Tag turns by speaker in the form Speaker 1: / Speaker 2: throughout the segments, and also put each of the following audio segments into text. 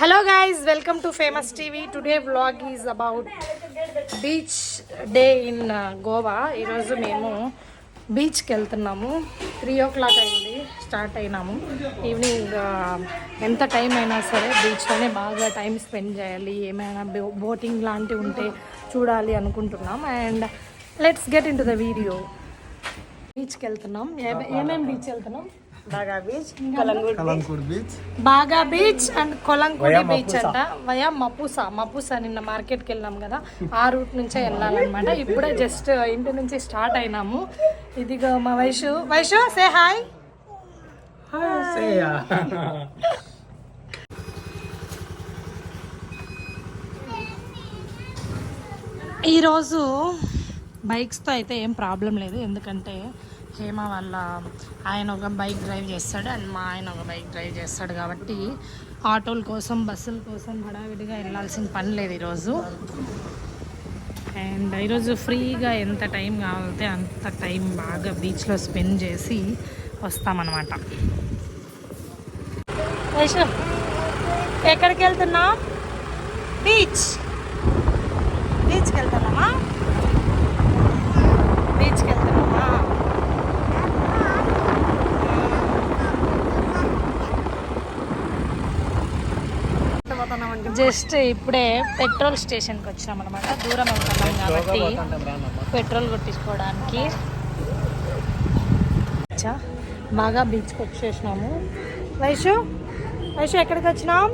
Speaker 1: Hello guys, welcome to Famous TV. Today vlog is about beach day in Goa. ఈరోజు మేము బీచ్కి వెళ్తున్నాము. 3 o'clock అయింది, స్టార్ట్ అయినాము. ఈవినింగ్ ఎంత టైం అయినా సరే బీచ్లోనే బాగా టైం స్పెండ్ చేయాలి. ఏమైనా బోటింగ్ లాంటివి ఉంటే చూడాలి అనుకుంటున్నాం. And let's get in to the video. బీచ్కి వెళ్తున్నాం. ఏమేమి బీచ్ వెళ్తున్నాం?
Speaker 2: బాగా బీచ్,
Speaker 1: బాగా బీచ్ అండ్ కొలంకూడి బీచ్ అంట. వయా మపుసా నిన్న మార్కెట్కి వెళ్ళాం కదా, ఆ రూట్ నుంచే వెళ్ళాలన్నమాట. ఇప్పుడే జస్ట్ ఇంటి నుంచి స్టార్ట్ అయినాము. ఇదిగో మా వైషు సే హాయ్. ఈరోజు బైక్స్తో అయితే ఏం ప్రాబ్లం లేదు, ఎందుకంటే హేమ వాళ్ళ ఆయన ఒక బైక్ డ్రైవ్ చేస్తాడు అండ్ మా ఆయన ఒక బైక్ డ్రైవ్ చేస్తాడు కాబట్టి ఆటోల కోసం బస్సుల కోసం హడావిడిగా వెళ్ళాల్సిన పని లేదు ఈరోజు. అండ్ ఈరోజు ఫ్రీగా ఎంత టైం కావాలంటే అంత టైం బాగా బీచ్లో స్పెండ్ చేసి వస్తామన్నమాట. ఎక్కడికి వెళ్తున్నాం? బీచ్కి వెళ్తున్నామా? బీచ్కి వెళ్తున్నామా? జస్ట్ ఇప్పుడే పెట్రోల్ స్టేషన్కి వచ్చినాం అనమాట. దూరం వెళ్తున్నాం కాబట్టి పెట్రోల్ కొట్టించుకోవడానికి బాగా బీచ్కి వచ్చేసినాము. వైషు ఎక్కడికి వచ్చినాం?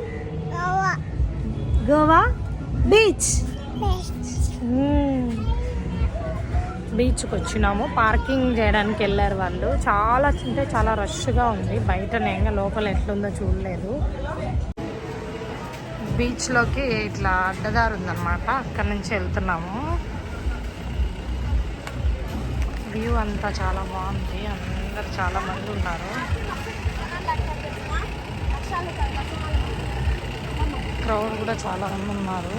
Speaker 1: గోవా బీచ్కి వచ్చినాము. పార్కింగ్ చేయడానికి వెళ్ళారు వాళ్ళు. చాలా అంటే చాలా రష్గా ఉంది బయట. నేను లోపల ఎట్లుందో చూడలేదు. బీచ్లోకి ఇట్లా అడ్డదారు ఉందన్నమాట, అక్కడి నుంచి వెళ్తున్నాము. వ్యూ అంతా చాలా బాగుంది. అందరు చాలా మంది ఉన్నారు. క్రౌడ్ కూడా చాలా మంది ఉన్నారు.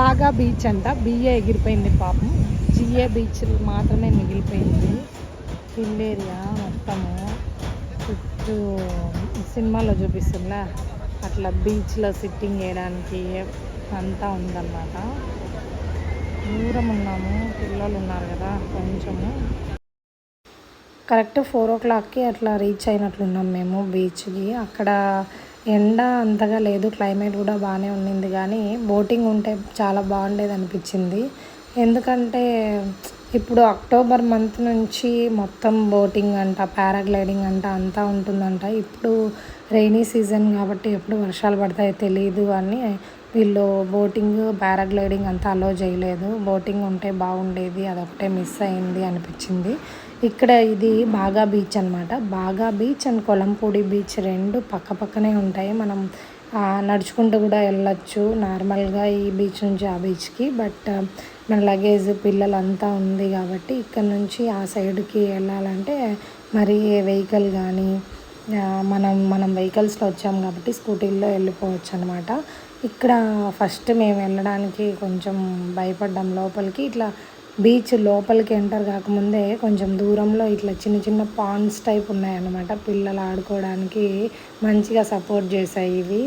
Speaker 1: బాగా బీచ్ అంట. బిఏ ఎగిరిపోయింది పాపం. జిఏ బీచ్ మాత్రమే మిగిలిపోయింది. హిల్ ఏరియా మొత్తము చుట్టూ సినిమాలో చూపిస్తుందా అట్లా బీచ్లో సిట్టింగ్ చేయడానికి అంతా ఉందన్నమాట. దూరం ఉన్నాము, పిల్లలు ఉన్నారు కదా కొంచెము. కరెక్ట్ 4 o'clockకి అట్లా రీచ్ అయినట్లున్నాం మేము బీచ్కి. అక్కడ ఎండ అంతగా లేదు, క్లైమేట్ కూడా బాగానే ఉండింది. కానీ బోటింగ్ ఉంటే చాలా బాగుండేది అనిపించింది. ఎందుకంటే ఇప్పుడు అక్టోబర్ మంత్ నుంచి మొత్తం బోటింగ్ అంట, పారాగ్లైడింగ్ అంట అంతా ఉంటుందంట. ఇప్పుడు రైనీ సీజన్ కాబట్టి ఎప్పుడు వర్షాలు పడతాయో తెలియదు అని వీళ్ళు బోటింగ్ పారాగ్లైడింగ్ అంతా అలో చేయలేదు. బోటింగ్ ఉంటే బాగుండేది, అదొకటే మిస్ అయింది అనిపించింది. ఇక్కడ ఇది బాగా బీచ్ అనమాట. బాగా బీచ్ అండ్ కొలంపూడి బీచ్ రెండు పక్క పక్కనే ఉంటాయి. మనం నడుచుకుంటూ కూడా వెళ్ళచ్చు నార్మల్గా ఈ బీచ్ నుంచి ఆ బీచ్కి. బట్ మన లగేజ్ పిల్లలంతా ఉంది కాబట్టి ఇక్కడ నుంచి ఆ సైడ్కి వెళ్ళాలంటే మరి వెహికల్ కానీ మనం వెహికల్స్లో వచ్చాము కాబట్టి స్కూటీల్లో వెళ్ళిపోవచ్చు అనమాట. ఇక్కడ ఫస్ట్ మేము వెళ్ళడానికి కొంచెం భయపడ్డాం లోపలికి. ఇట్లా బీచ్ లోపలికి ఎంటర్ కాకముందే కొంచెం దూరంలో ఇట్లా చిన్న చిన్న పాండ్స్ టైప్ ఉన్నాయన్నమాట. పిల్లలు ఆడుకోవడానికి మంచిగా సపోర్ట్ చేశాయి ఇవి.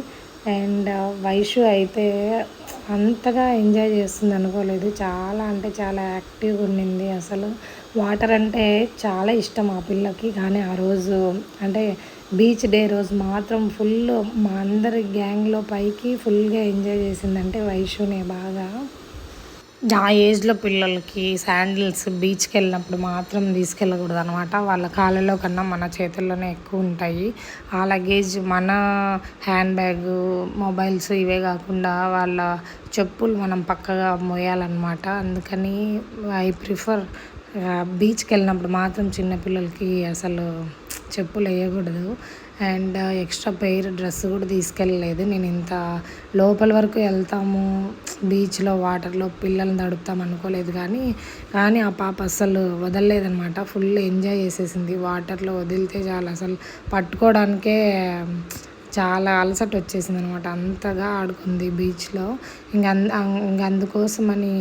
Speaker 1: అండ్ వైషు అయితే అంతగా ఎంజాయ్ చేస్తుంది అనుకోలేదు. చాలా అంటే చాలా యాక్టివ్గా ఉండింది. అసలు వాటర్ అంటే చాలా ఇష్టం ఆ పిల్లకి. కానీ ఆ రోజు అంటే బీచ్ డే రోజు మాత్రం ఫుల్ మా అందరి గ్యాంగ్లో పైకి ఫుల్గా ఎంజాయ్ చేసిందంటే వైషునే బాగా. ఆ ఏజ్లో పిల్లలకి శాండిల్స్ బీచ్కి వెళ్ళినప్పుడు మాత్రం తీసుకెళ్ళకూడదు అనమాట. వాళ్ళ కాళ్ళలో కన్నా మన చేతుల్లోనే ఎక్కువ ఉంటాయి. ఆ లగేజ్ మన హ్యాండ్ బ్యాగ్, మొబైల్స్ ఇవే కాకుండా వాళ్ళ చెప్పులు మనం పక్కగా మోయాలన్నమాట. అందుకని ఐ ప్రిఫర్ బీచ్కి వెళ్ళినప్పుడు మాత్రం చిన్నపిల్లలకి అసలు చెప్పులు వేయకూడదు. అండ్ ఎక్స్ట్రా పెయిర్ డ్రెస్ కూడా తీసుకెళ్ళలేదు. నేను ఇంత లోపల వరకు వెళ్తాము బీచ్లో వాటర్లో పిల్లల్ని తడుపుతాం అనుకోలేదు. కానీ ఆ పాప అసలు వదలలేదనమాట. ఫుల్ ఎంజాయ్ చేసేసింది. వాటర్లో వదిలితే చాలు అసలు పట్టుకోవడానికే చాలా అలసట వచ్చేసింది అనమాట. అంతగా ఆడుకుంది బీచ్లో. ఇంక అందుకోసమని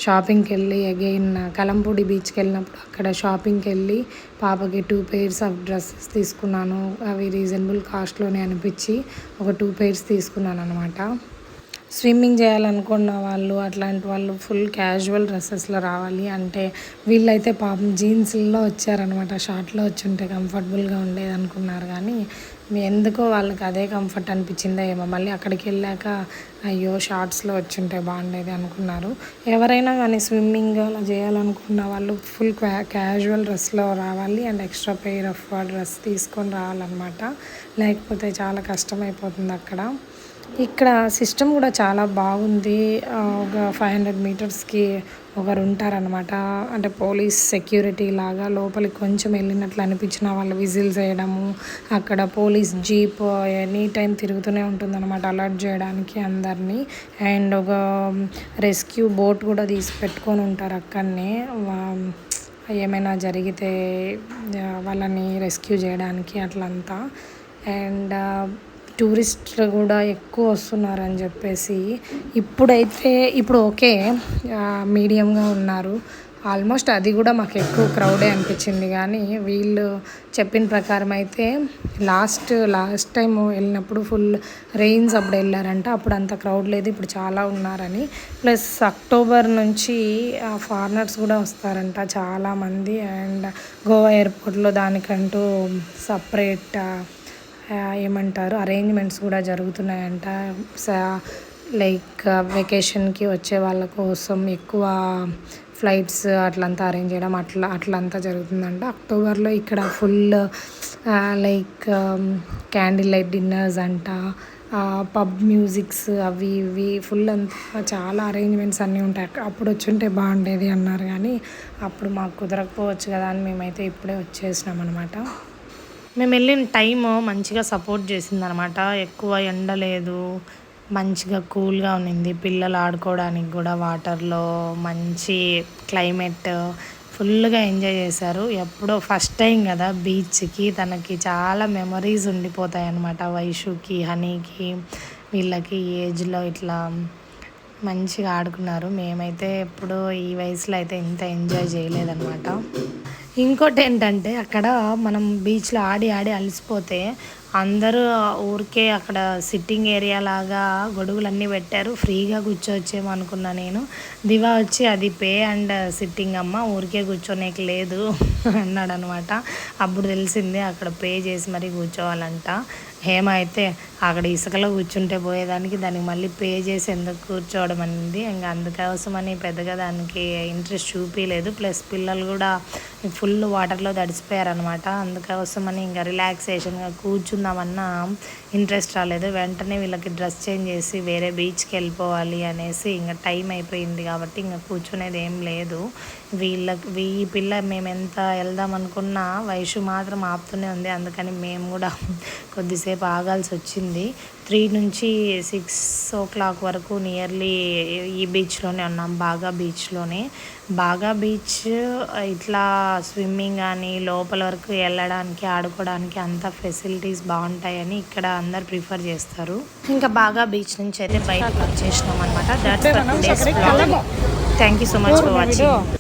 Speaker 1: షాపింగ్కి వెళ్ళి అగైన్ కలంపూడి బీచ్కి వెళ్ళినప్పుడు అక్కడ షాపింగ్కి వెళ్ళి పాపకి 2 పెయిర్స్ ఆఫ్ డ్రెస్సెస్ తీసుకున్నాను. అవి రీజనబుల్ కాస్ట్లోనే అనిపించి ఒక 2 పెయిర్స్ తీసుకున్నాను అనమాట. స్విమ్మింగ్ చేయాలనుకున్న వాళ్ళు అట్లాంటి వాళ్ళు ఫుల్ క్యాజువల్ డ్రెస్సెస్లో రావాలి అంటే, వీళ్ళైతే పాపం జీన్స్లో వచ్చారనమాట. షార్ట్లో వచ్చుంటే కంఫర్టబుల్గా ఉండేది అనుకున్నారు కానీ ఎందుకో వాళ్ళకి అదే కంఫర్ట్ అనిపించిందో ఏమో. మళ్ళీ అక్కడికి వెళ్ళాక అయ్యో షార్ట్స్లో వచ్చుంటే బాగుండేది అనుకున్నారు. ఎవరైనా కానీ స్విమ్మింగ్ అలా చేయాలనుకున్న వాళ్ళు ఫుల్ క్యాజువల్ డ్రెస్లో రావాలి and extra pair of dress తీసుకొని రావాలన్నమాట. లేకపోతే చాలా కష్టమైపోతుంది అక్కడ. ఇక్కడ సిస్టమ్ కూడా చాలా బాగుంది. ఒక 500 మీటర్స్కి ఒకరు ఉంటారనమాట. అంటే పోలీస్ సెక్యూరిటీ లాగా లోపలికి కొంచెం వెళ్ళినట్లు అనిపించిన వాళ్ళు విజిల్స్ వేయడము, అక్కడ పోలీస్ జీప్ ఎనీ టైం తిరుగుతూనే ఉంటుందన్నమాట అలర్ట్ చేయడానికి అందరినీ. అండ్ ఒక రెస్క్యూ బోట్ కూడా తీసి పెట్టుకొని ఉంటారు అక్కడనే. ఏమైనా జరిగితే వాళ్ళని రెస్క్యూ చేయడానికి అట్లంతా. అండ్ టూరిస్టులు కూడా ఎక్కువ వస్తున్నారని చెప్పేసి ఇప్పుడు ఓకే, మీడియంగా ఉన్నారు. ఆల్మోస్ట్ అది కూడా మాకు ఎక్కువ క్రౌడే అనిపించింది. కానీ వీళ్ళు చెప్పిన ప్రకారం అయితే లాస్ట్ టైం వెళ్ళినప్పుడు ఫుల్ రెయిన్స్ అప్పుడు వెళ్ళారంట. అప్పుడు అంత క్రౌడ్ లేదు, ఇప్పుడు చాలా ఉన్నారని. ప్లస్ అక్టోబర్ నుంచి ఫారినర్స్ కూడా వస్తారంట చాలామంది. అండ్ గోవా ఎయిర్పోర్ట్లో దానికంటూ సపరేట్ ఏమంటారు అరేంజ్మెంట్స్ కూడా జరుగుతున్నాయంట. లైక్ వెకేషన్కి వచ్చే వాళ్ళ కోసం ఎక్కువ ఫ్లైట్స్ అట్లంతా అరేంజ్ చేయడం అట్లంతా జరుగుతుందంట అక్టోబర్లో. ఇక్కడ full like candle light dinners అంట, పబ్ మ్యూజిక్స్ అవి ఇవి ఫుల్ అంతా చాలా అరేంజ్మెంట్స్ అన్నీ ఉంటాయి. అప్పుడు వచ్చుంటే బాగుండేది అన్నారు కానీ అప్పుడు మాకు కుదరకపోవచ్చు కదా అని మేమైతే ఇప్పుడే వచ్చేసినాం అనమాట. మేము వెళ్ళిన టైము మంచిగా సపోర్ట్ చేసిందనమాట. ఎక్కువ ఎండ లేదు, మంచిగా కూల్గా ఉన్నింది. పిల్లలు ఆడుకోవడానికి కూడా వాటర్లో మంచి క్లైమేట్ ఫుల్గా ఎంజాయ్ చేశారు. ఎప్పుడో ఫస్ట్ టైం కదా బీచ్కి, తనకి చాలా మెమరీస్ ఉండిపోతాయి అన్నమాట. వైషుకి, హనీకి, వీళ్ళకి ఏజ్లో ఇట్లా మంచిగా ఆడుకున్నారు. మేమైతే ఎప్పుడూ ఈ వయసులో అయితే ఇంత ఎంజాయ్ చేయలేదన్నమాట. ఇంకోటి ఏంటంటే అక్కడ మనం బీచ్లో ఆడి అలసిపోతే అందరూ ఊరికే అక్కడ సిట్టింగ్ ఏరియా లాగా గొడుగులన్నీ పెట్టారు. ఫ్రీగా కూర్చోవచ్చేమో అనుకున్నా నేను. దివా వచ్చి అది పే అండ్ సిట్టింగ్ అమ్మ, ఊరికే కూర్చోనేకి లేదు అన్నాడు అనమాట. అప్పుడు తెలిసిందే అక్కడ పే చేసి మరీ కూర్చోవాలంట. హేమ అయితే అక్కడ ఇసుకలో కూర్చుంటే పోయేదానికి దానికి మళ్ళీ పే చేసి ఎందుకు కూర్చోవడం అనేది, ఇంకా అందుకోసమని పెద్దగా దానికి ఇంట్రెస్ట్ చూపించలేదు. ప్లస్ పిల్లలు కూడా ఫుల్ వాటర్లో తడిసిపోయారనమాట. అందుకోసమని ఇంకా రిలాక్సేషన్గా కూర్చుందామన్నా ఇంట్రెస్ట్ రాలేదు. వెంటనే వీళ్ళకి డ్రెస్ చేంజ్ చేసి వేరే బీచ్కి వెళ్ళిపోవాలి అనేసి ఇంకా టైం అయిపోయింది కాబట్టి ఇంకా కూర్చునేది ఏం లేదు. ఈ పిల్ల మేము ఎంత వెళ్దాం అనుకున్నా వైషు మాత్రం ఆపుతూనే ఉంది. అందుకని మేము కూడా కొద్దిసేపు ఆగాల్సి వచ్చింది. 3 నుంచి 6 o'clock వరకు నియర్లీ ఈ బీచ్లోనే ఉన్నాం, బాగా బీచ్లోనే. బాగా బీచ్ ఇట్లా స్విమ్మింగ్ కానీ లోపల వరకు వెళ్ళడానికి ఆడుకోవడానికి అంతా ఫెసిలిటీస్ బాగుంటాయని ఇక్కడ అందరు ప్రిఫర్ చేస్తారు. ఇంకా బాగా బీచ్ నుంచి అయితే బయటకు వచ్చేసినాం అనమాట. That's for today's vlog. Thank you so much for watching.